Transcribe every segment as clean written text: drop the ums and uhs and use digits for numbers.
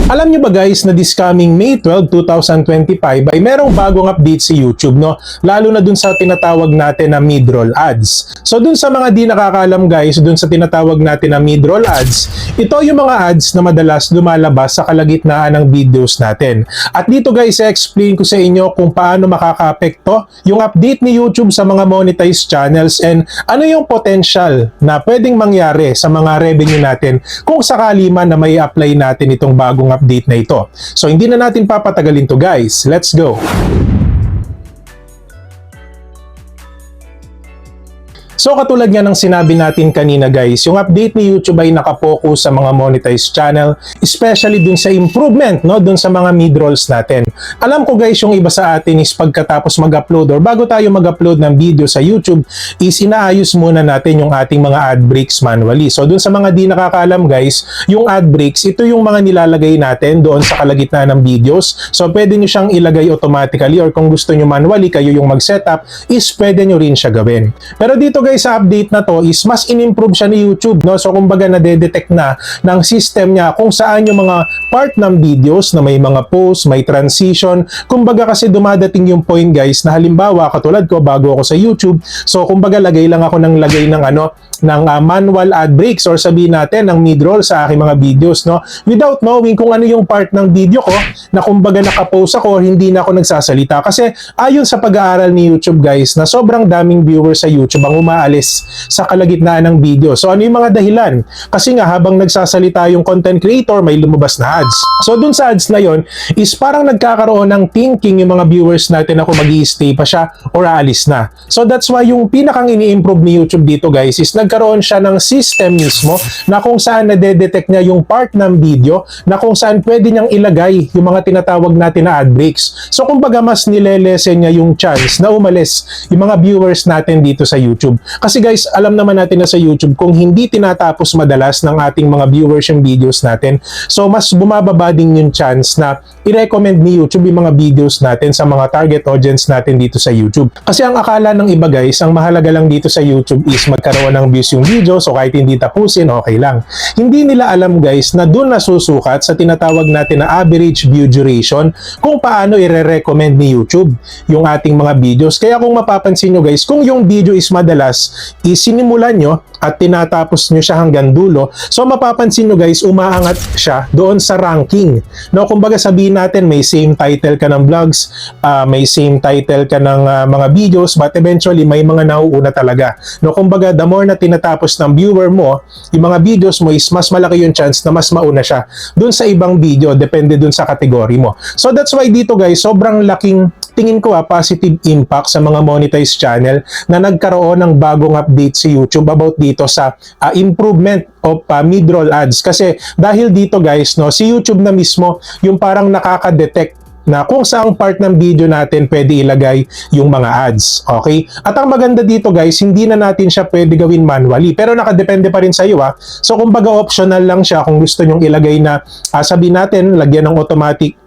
Alam nyo ba guys na this coming May 12, 2025 ay merong bagong update si YouTube, no? Lalo na dun sa tinatawag natin na mid-roll ads. So dun sa mga di nakakaalam guys, dun sa tinatawag natin na mid-roll ads, ito yung mga ads na madalas lumalabas sa kalagitnaan ng videos natin. At dito guys, i-explain ko sa inyo kung paano makaka-apekto yung update ni YouTube sa mga monetized channels and ano yung potential na pwedeng mangyari sa mga revenue natin kung sakali man na may apply natin itong bagong update na ito. So hindi na natin papatagalin to guys. Let's go! So katulad nga ng sinabi natin kanina guys, yung update ni YouTube ay nakapokus sa mga monetized channel, especially dun sa improvement, no, dun sa mga mid-rolls natin. Alam ko guys, yung iba sa atin is pagkatapos mag-upload or bago tayo mag-upload ng video sa YouTube is inaayos muna natin yung ating mga ad breaks manually. So dun sa mga di nakakaalam guys, yung ad breaks, ito yung mga nilalagay natin doon sa kalagitnaan ng videos. So pwede nyo siyang ilagay automatically or kung gusto nyo manually, kayo yung mag-setup, is pwede nyo rin siya gawin. Pero dito guys, sa update na to is mas in-improve siya ni YouTube, no? So kumbaga nade-detect na ng system niya kung saan yung mga part ng videos na may mga pause, may transition. Kumbaga kasi dumadating yung point guys na halimbawa katulad ko bago ako sa YouTube, so kumbaga lagay lang ako ng manual ad breaks or sabihin natin ng mid-roll sa aking mga videos, no? Without knowing kung ano yung part ng video ko na kumbaga nakapause ako or hindi na ako nagsasalita. Kasi ayon sa pag-aaral ni YouTube guys na sobrang daming viewers sa YouTube ang umaalis sa kalagitnaan ng video. So ano yung mga dahilan? Kasi nga habang nagsasalita yung content creator may lumabas na ads. So dun sa ads na yon is parang nagkakaroon ng thinking yung mga viewers natin na kung mag-i-stay pa siya or aalis na. So that's why yung pinakang ini-improve ni YouTube dito guys is nagkaroon siya ng system mismo na kung saan nade-detect niya yung part ng video na kung saan pwede niyang ilagay yung mga tinatawag natin na ad breaks. So kumbaga mas nilelesen niya yung chance na umalis yung mga viewers natin dito sa YouTube. Kasi guys, alam naman natin na sa YouTube kung hindi tinatapos madalas ng ating mga viewers yung videos natin, so mas bumababa din yung chance na i-recommend ni YouTube yung mga videos natin sa mga target audience natin dito sa YouTube. Kasi ang akala ng iba guys, ang mahalaga lang dito sa YouTube is magkaroon ng views yung video, so kahit hindi tapusin, okay lang. Hindi nila alam guys na doon nasusukat sa tinatawag natin na average view duration kung paano i-recommend ni YouTube yung ating mga videos. Kaya kung mapapansin nyo guys, kung yung video is madalas isinimulan nyo at tinatapos nyo siya hanggang dulo, so mapapansin nyo guys, umaangat siya doon sa ranking. No, kumbaga sabihin natin may same title ka ng vlogs, may same title ka ng mga videos, but eventually may mga nauuna talaga. No, kumbaga the more na tinatapos ng viewer mo, yung mga videos mo is mas malaki yung chance na mas mauna siya doon sa ibang video, depende doon sa category mo. So that's why dito guys, sobrang laking tingin ko positive impact sa mga monetized channel na nagkaroon ng bagong update si YouTube about dito sa improvement of mid-roll ads. Kasi dahil dito guys, no, si YouTube na mismo yung parang nakaka-detect na kung saang part ng video natin pwede ilagay yung mga ads. Okay? At ang maganda dito guys, hindi na natin siya pwede gawin manually. Pero nakadepende pa rin sa iyo. So kumbaga optional lang siya kung gusto nyong ilagay na sabihin natin, lagyan ng automatic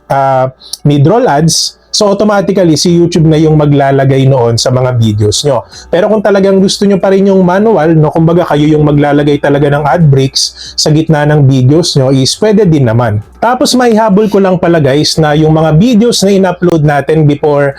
mid-roll ads. So automatically si YouTube na yung maglalagay noon sa mga videos nyo. Pero kung talagang gusto nyo pa rin yung manual, no, kumbaga kayo yung maglalagay talaga ng ad breaks sa gitna ng videos nyo, is pwede din naman. Tapos may habol ko lang pala guys na yung mga videos na in-upload natin before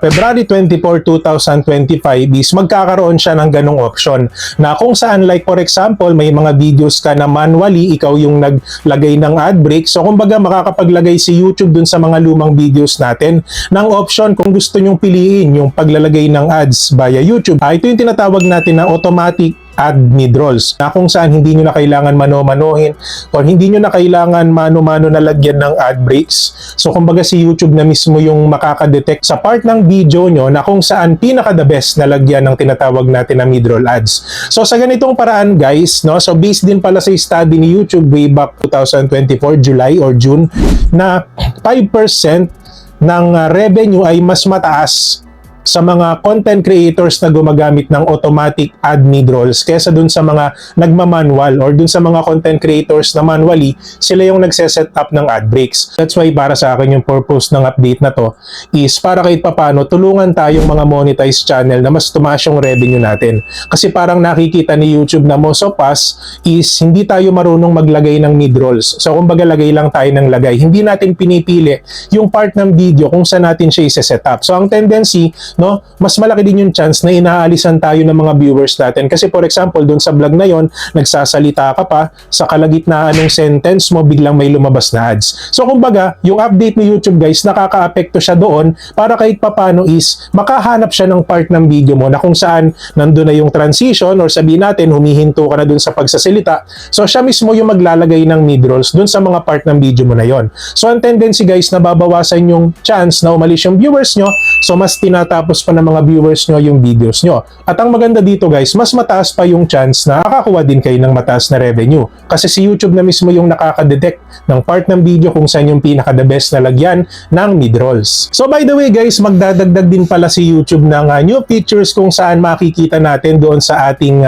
February 24, 2025 is magkakaroon siya ng ganong option na kung saan like for example may mga videos ka na manually ikaw yung naglagay ng ad break, so kumbaga makakapaglagay si YouTube dun sa mga lumang videos natin ng option kung gusto nyong piliin yung paglalagay ng ads via YouTube. Ito yung tinatawag natin na automatic ad mid-rolls na kung saan hindi nyo na kailangan mano-manohin or hindi nyo na kailangan mano-mano na lagyan ng ad breaks. So kumbaga si YouTube na mismo yung makaka-detect sa part ng video nyo na kung saan pinaka-the best na lagyan ng tinatawag natin na mid-roll ads. So sa ganitong paraan guys, no, so based din pala sa study ni YouTube way back 2024 July or June, na 5% ng revenue ay mas mataas sa mga content creators na gumagamit ng automatic ad mid-rolls kesa dun sa mga nagmamanual or dun sa mga content creators na manually, sila yung nagse-set up ng ad breaks. That's why para sa akin yung purpose ng update na to is para kahit papano tulungan tayong mga monetized channel na mas tumaas yung revenue natin. Kasi parang nakikita ni YouTube na most of us is hindi tayo marunong maglagay ng mid-rolls. So kumbaga lagay lang tayo ng lagay. Hindi natin pinipili yung part ng video kung saan natin siya i-set up. So ang tendency, no, mas malaki din yung chance na inaalisan tayo ng mga viewers natin. Kasi for example, dun sa vlog na yon, nagsasalita ka pa, sa kalagitnaan ng sentence mo, biglang may lumabas na ads. So kumbaga, yung update ni YouTube guys, nakaka-apekto siya doon para kahit papano is makahanap siya ng part ng video mo na kung saan nandun na yung transition or sabihin natin, humihinto ka na dun sa pagsasalita. So siya mismo yung maglalagay ng mid-rolls dun sa mga part ng video mo na yon. So ang tendency guys, nababawasan yung chance na umalis yung viewers nyo. So mas tinatapos pa ng mga viewers nyo yung videos nyo. At ang maganda dito guys, mas mataas pa yung chance na makakakuha din kayo ng mataas na revenue. Kasi si YouTube na mismo yung nakaka-detect ng part ng video kung saan yung pinaka-the best na lagyan ng mid-rolls. So by the way guys, magdadagdag din pala si YouTube ng new features kung saan makikita natin doon sa ating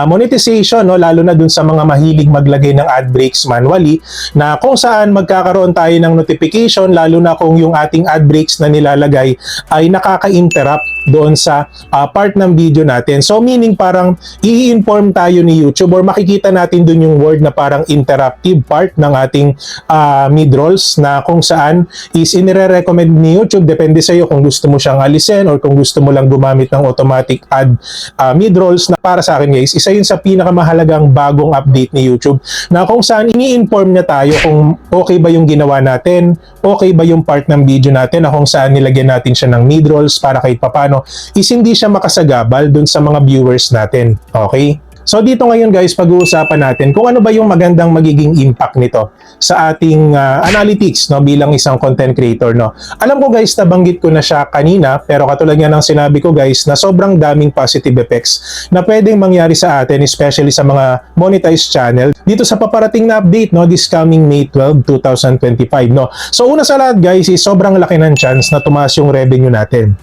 monetization, no? Lalo na doon sa mga mahilig maglagay ng ad breaks manually, na kung saan magkakaroon tayo ng notification, lalo na kung yung ating ad breaks na nilalagay ay nakaka-interrupt doon sa part ng video natin. So meaning parang i-inform tayo ni YouTube or makikita natin doon yung word na parang interruptive part ng ating mid-rolls, na kung saan is inire-recommend ni YouTube, depende sa iyo kung gusto mo siyang alisin or kung gusto mo lang gumamit ng automatic ad mid-rolls. Na para sa akin guys, isa yun sa pinakamahalagang bagong update ni YouTube, na kung saan ini-inform niya tayo kung okay ba yung ginawa natin, okay ba yung part ng video natin, na kung saan nilagyan natin siya ng mid-rolls para kahit papano is hindi siya makasagabal dun sa mga viewers natin. Okay? So dito ngayon guys, pag-uusapan natin kung ano ba yung magandang magiging impact nito sa ating analytics, no, bilang isang content creator, no. Alam ko guys, nabanggit ko na siya kanina, pero katulad nga ng sinabi ko guys, na sobrang daming positive effects na pwedeng mangyari sa atin, especially sa mga monetized channel dito sa paparating na update, no, this coming May 12, 2025, no. So una sa lahat guys, is sobrang laki ng chance na tumaas yung revenue natin.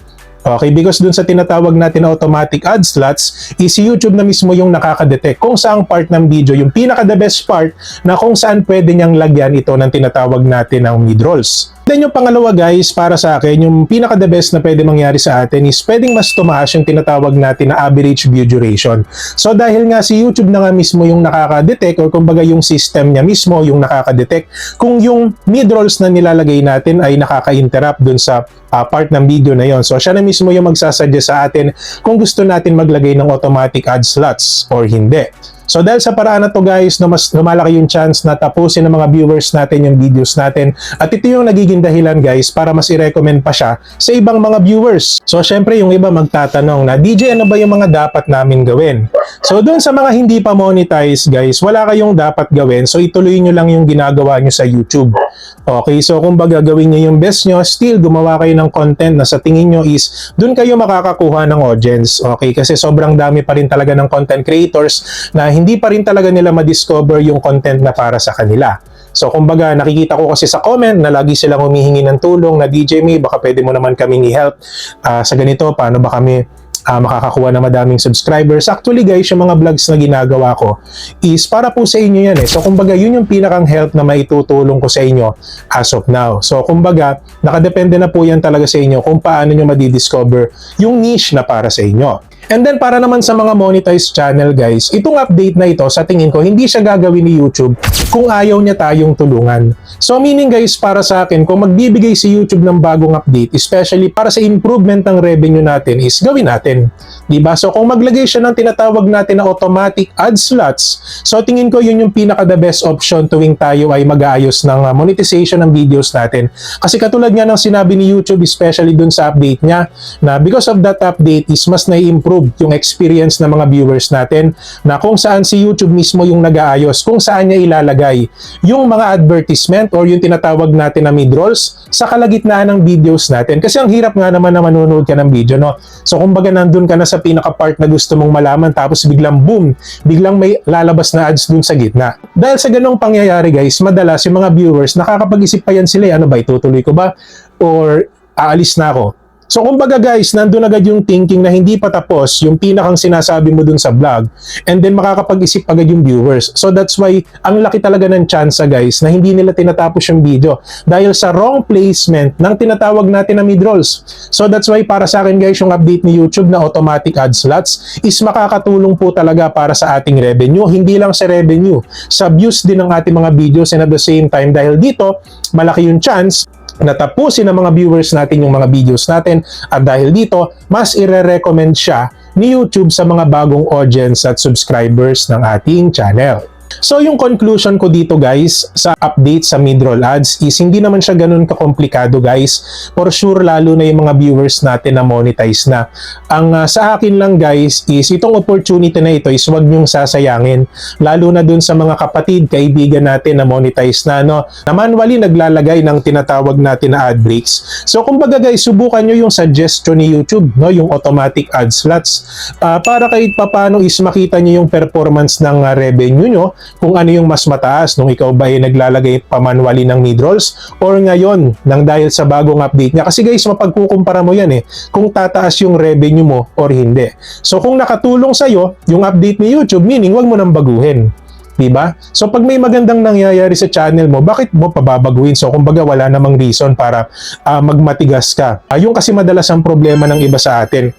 Okay, because dun sa tinatawag natin na automatic ad slots, is YouTube na mismo yung nakaka-detect kung saang part ng video, yung pinaka-the best part, na kung saan pwede niyang lagyan ito ng tinatawag natin ng mid-rolls. Then yung pangalawa guys, para sa akin, yung pinaka-the best na pwede mangyari sa atin is pwedeng mas tumaas yung tinatawag natin na average view duration. So dahil nga si YouTube na nga mismo yung nakaka-detect, or kumbaga yung system niya mismo yung nakaka-detect kung yung mid-rolls na nilalagay natin ay nakaka-interrupt dun sa part ng video na yon. So siya na mismo yung magsasuggest sa atin kung gusto natin maglagay ng automatic ad slots or hindi. So dahil sa paraan na to guys, no, mas lumalaki yung chance na tapusin ng mga viewers natin yung videos natin, at ito yung nagiging dahilan guys para mas i-recommend pa siya sa ibang mga viewers. So syempre yung iba magtatanong na, DJ, ano ba yung mga dapat namin gawin? So doon sa mga hindi pa monetize guys, wala kayong dapat gawin, so ituloy nyo lang yung ginagawa nyo sa YouTube. Okay, so kung baga gawin nyo yung best nyo, still gumawa kayo ng content na sa tingin nyo is doon kayo makakakuha ng audience. Okay, kasi sobrang dami pa rin talaga ng content creators na hindi pa rin talaga nila ma-discover yung content na para sa kanila. So kumbaga nakikita ko kasi sa comment na lagi silang humihingi ng tulong na, DJ May, baka pwede mo naman kaming i-help sa ganito, paano ba kami makakakuha ng madaming subscribers. Actually guys, yung mga vlogs na ginagawa ko is para po sa inyo yan eh. So kumbaga yun yung pinakang help na maitutulong ko sa inyo as of now. So kumbaga nakadepende na po yan talaga sa inyo kung paano nyo madidiscover yung niche na para sa inyo. And then para naman sa mga monetized channel guys, itong update na ito sa tingin ko hindi siya gagawin ni YouTube kung ayaw niya tayong tulungan. So meaning guys, para sa akin, kung magbibigay si YouTube ng bagong update, especially para sa improvement ng revenue natin, is gawin natin. Diba? So kung maglagay siya ng tinatawag natin na automatic ad slots, so tingin ko yun yung pinaka the best option tuwing tayo ay mag-aayos ng monetization ng videos natin. Kasi katulad nga ng sinabi ni YouTube, especially dun sa update niya, na because of that update is mas na-improve yung experience ng mga viewers natin, na kung saan si YouTube mismo yung nag-aayos kung saan niya ilalagay yung mga advertisement or yung tinatawag natin na mid-rolls sa kalagitnaan ng videos natin. Kasi ang hirap nga naman na manonood ka ng video, no? So kumbaga nandun ka na sa pinaka-part na gusto mong malaman, tapos biglang boom, biglang may lalabas na ads dun sa gitna. Dahil sa ganong pangyayari guys, madalas yung mga viewers nakakapag-isip pa yan sila, ano ba, itutuloy ko ba or aalis na ako? So kumbaga guys, nandun agad yung thinking na hindi pa tapos yung pinakang sinasabi mo dun sa vlog, and then makakapag-isip agad yung viewers. So that's why ang laki talaga ng chance guys na hindi nila tinatapos yung video dahil sa wrong placement ng tinatawag natin na mid-rolls. So that's why para sa akin guys, yung update ni YouTube na automatic ad slots is makakatulong po talaga para sa ating revenue. Hindi lang sa revenue, sa views din ng ating mga videos, and at the same time dahil dito malaki yung chance na tapusin ng mga viewers natin yung mga videos natin, at dahil dito mas ire-recommend siya ni YouTube sa mga bagong audience at subscribers ng ating channel. So yung conclusion ko dito guys sa update sa mid-roll ads is hindi naman siya ganun kakomplikado guys. For sure lalo na yung mga viewers natin na monetize na. Ang sa akin lang guys is itong opportunity na ito is huwag niyong sasayangin. Lalo na dun sa mga kapatid, kaibigan natin na monetize na na manually naglalagay ng tinatawag natin na ad breaks. So kumbaga guys, subukan nyo yung suggestion ni YouTube, yung automatic ad slots. Para kahit papano is makita nyo yung performance ng revenue nyo, kung ano yung mas mataas nung ikaw ba ay naglalagay pa-manually ng mid-rolls or ngayon nang dahil sa bagong update niya. Kasi guys, mapagkukumpara mo yan kung tataas yung revenue mo or hindi. So kung nakatulong sa'yo yung update ni YouTube, meaning wag mo nang baguhin. Diba? So pag may magandang nangyayari sa channel mo, bakit mo pababaguhin? So kumbaga wala namang reason para magmatigas ka. Yung kasi madalas ang problema ng iba sa atin,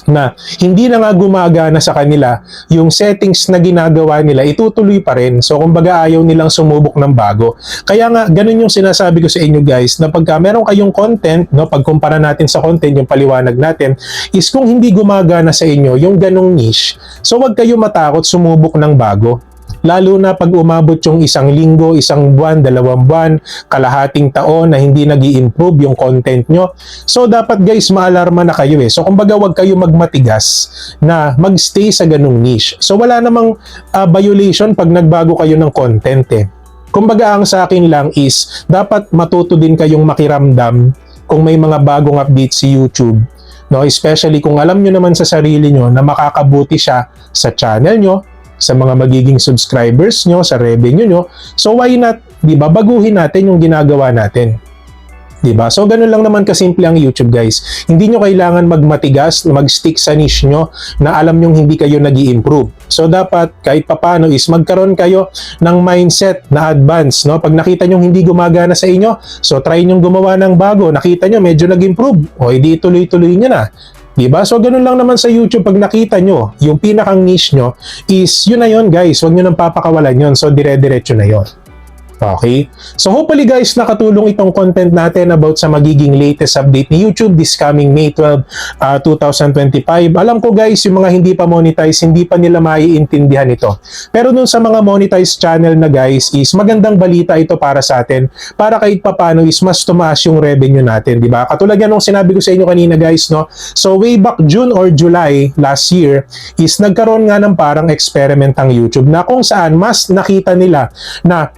na hindi na nga gumagana sa kanila yung settings na ginagawa nila, itutuloy pa rin. So kumbaga ayaw nilang sumubok ng bago. Kaya nga ganun yung sinasabi ko sa inyo guys, na pagka meron kayong content, pagkumpara natin sa content, yung paliwanag natin is kung hindi gumagana sa inyo yung ganung niche, so wag kayo matakot sumubok ng bago. Lalo na pag umabot yung isang linggo, isang buwan, 2 buwan, kalahating taon na hindi nag-i-improve yung content nyo. So dapat guys, maalarma na kayo So kumbaga wag kayo magmatigas na magstay sa ganung niche. So wala namang violation pag nagbago kayo ng content Kumbaga ang sa akin lang is dapat matuto din kayong makiramdam kung may mga bagong update si YouTube. Especially kung alam nyo naman sa sarili nyo na makakabuti siya sa channel nyo, sa mga magiging subscribers nyo, sa revenue nyo. So why not, di ba, baguhin natin yung ginagawa natin. Di ba? So ganun lang naman kasimple ang YouTube guys. Hindi nyo kailangan magmatigas, mag-stick sa niche nyo na alam nyo hindi kayo nag-i-improve. So dapat kahit papano is magkaroon kayo ng mindset na advance. Pag nakita nyo hindi gumagana sa inyo, so try nyo gumawa ng bago. Nakita nyo medyo nag-improve, o hindi tuloy-tuloy nyo na. Diba? So, ganun lang naman sa YouTube pag nakita nyo, yung pinakang niche nyo is yun na yun guys. Huwag nyo nang papakawalan yun. So, dire-diretso na yun. Okay? So, hopefully guys, nakatulong itong content natin about sa magiging latest update ni YouTube this coming May 12, 2025. Alam ko guys, yung mga hindi pa monetize, hindi pa nila maiintindihan ito. Pero dun sa mga monetized channel na guys, is magandang balita ito para sa atin. Para kahit papano is mas tumaas yung revenue natin, di ba? Katulad yan nung sinabi ko sa inyo kanina guys, So, way back June or July last year, is nagkaroon nga ng parang experiment ang YouTube na kung saan mas nakita nila na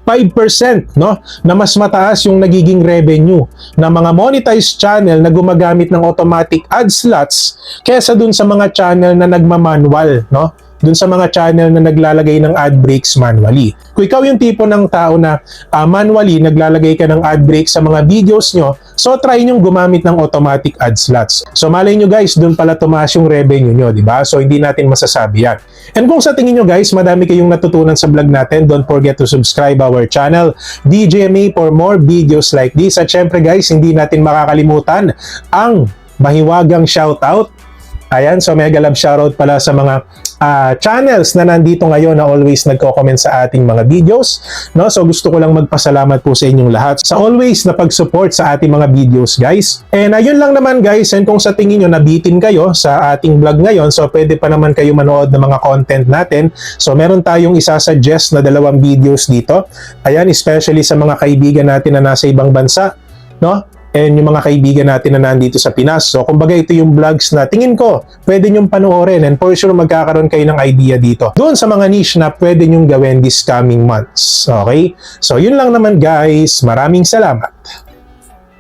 5% na mas mataas yung nagiging revenue ng mga monetized channel na gumagamit ng automatic ad slots kaysa dun sa mga channel na nagmamanual, dun sa mga channel na naglalagay ng ad breaks manually. Kung ikaw yung tipo ng tao na manually naglalagay ka ng ad break sa mga videos nyo, so try nyo gumamit ng automatic ad slots. So malay nyo guys, dun pala tumaas yung revenue nyo, di ba? So hindi natin masasabi yan. And kung sa tingin nyo guys, madami kayong natutunan sa vlog natin, don't forget to subscribe our channel, DJMA, for more videos like this. At syempre guys, hindi natin makakalimutan ang mahiwagang shoutout. Ayan, so mega love shoutout pala sa mga channels na nandito ngayon na always nagko-comment sa ating mga videos. So gusto ko lang magpasalamat po sa inyong lahat sa always na pag-support sa ating mga videos guys. And ayun lang naman guys, and kung sa tingin nyo nabitin kayo sa ating vlog ngayon, so pwede pa naman kayo manood ng mga content natin. So meron tayong isasuggest na 2 videos dito. Ayan, especially sa mga kaibigan natin na nasa ibang bansa, and yung mga kaibigan natin na nandito sa Pinas. So, kumbaga ito yung vlogs na tingin ko, pwede nyong panoorin and for sure magkakaroon kayo ng idea dito. Doon sa mga niche na pwede nyong gawin this coming months. Okay? So, yun lang naman guys. Maraming salamat.